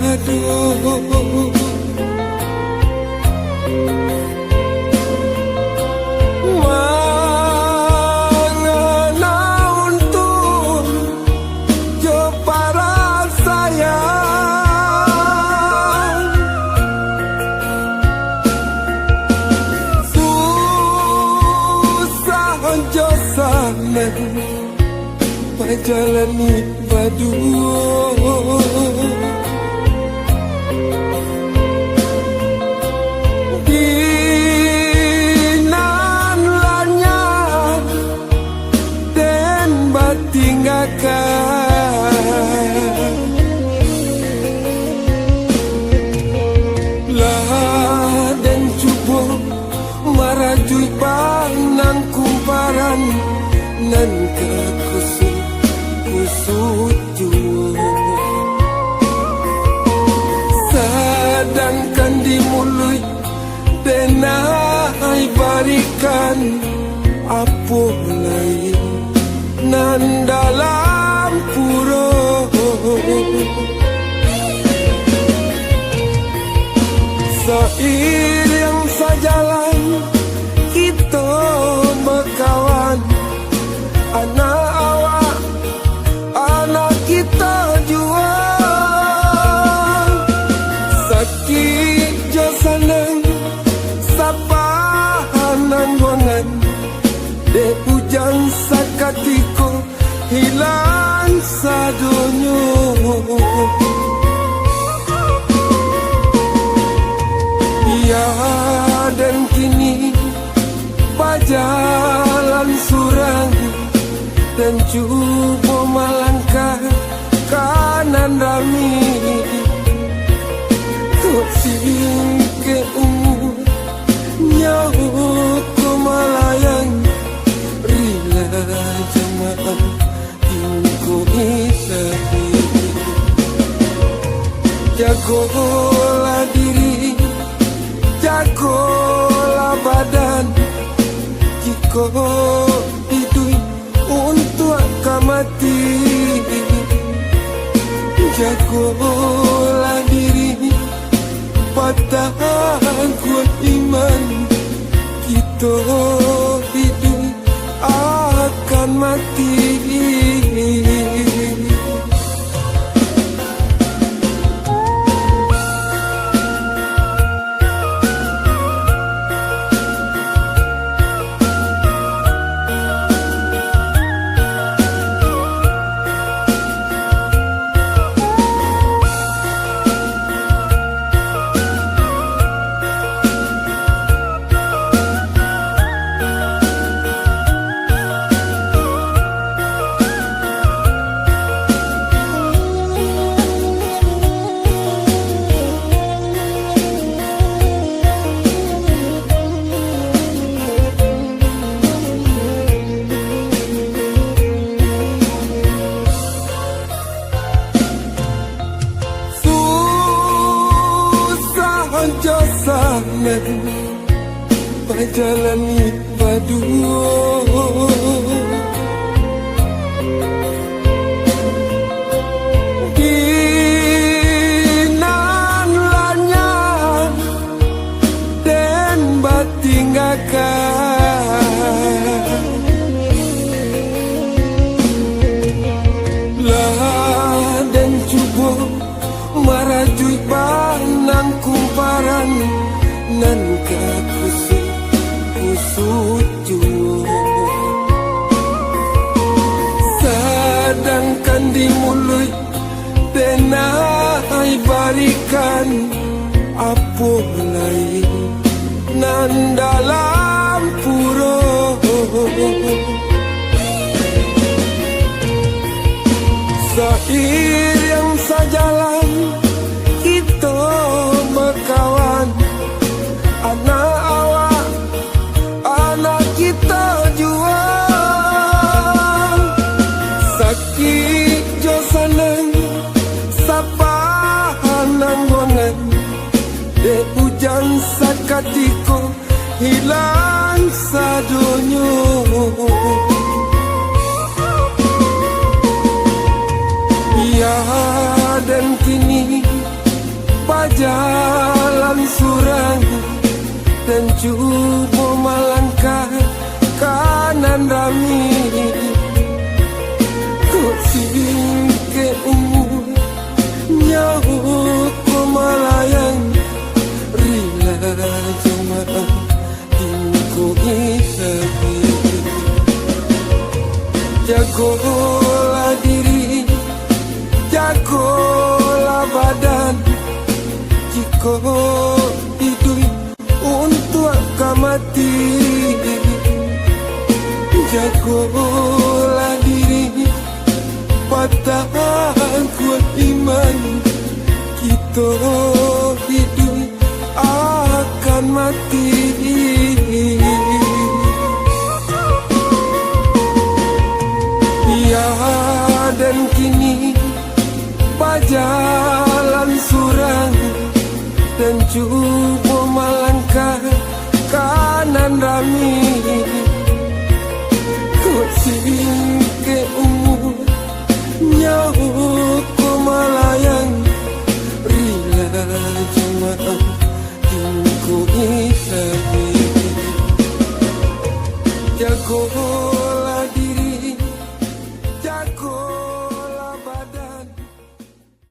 aduh. Mangana untuk jo para sayang, susah jo sanang pajalani berdua. Dinan lanyang dan batinggakan lah dan cuba marajui panang kumparan nan kekusut kusut jua. Sedangkan di mulut denai barikan apa lain nan dalam pura. Seiring sejalan kita berkawan, anak awak, anak kita jua. Sakit jo sanang sapahanan wangan, de hujan sakatiko hilang sadonyo. Ya dan kini berjalan surang dan cuba melangkah kanan rami. Kok singke umur nyawa ko malayang rila jemaah tingko itapi. Jagolah diri, jagolah badan, jika hidup untuk mati. Jagolah diri, patahkan kuat iman, kita hidup akan mati. Sangat berjalani berdua. Dinan lanyang dan batinggakan lah dan cuba marajui panang kumparan nan kekusut kusut jua. Sedangkan di mulut denai barikan apa lain nan dalam pura. Seiring sejalan kita berkawan, anak awak, anak kita jua. Sakit jo sanang sapahanan wangan, de hujan sakatiko hilang sadonyo. Ya dan kini jagolah diri, jagolah badan. Jika hidup untuk akan mati, jagolah diri, patahkan kuat iman. Kita hidup akan mati. Ya dan kini berjalan surang dan cuba melangkah kanan rami. Kucing ke umur nyawa ku melayang, rila jemaah tingku ilahi. Jago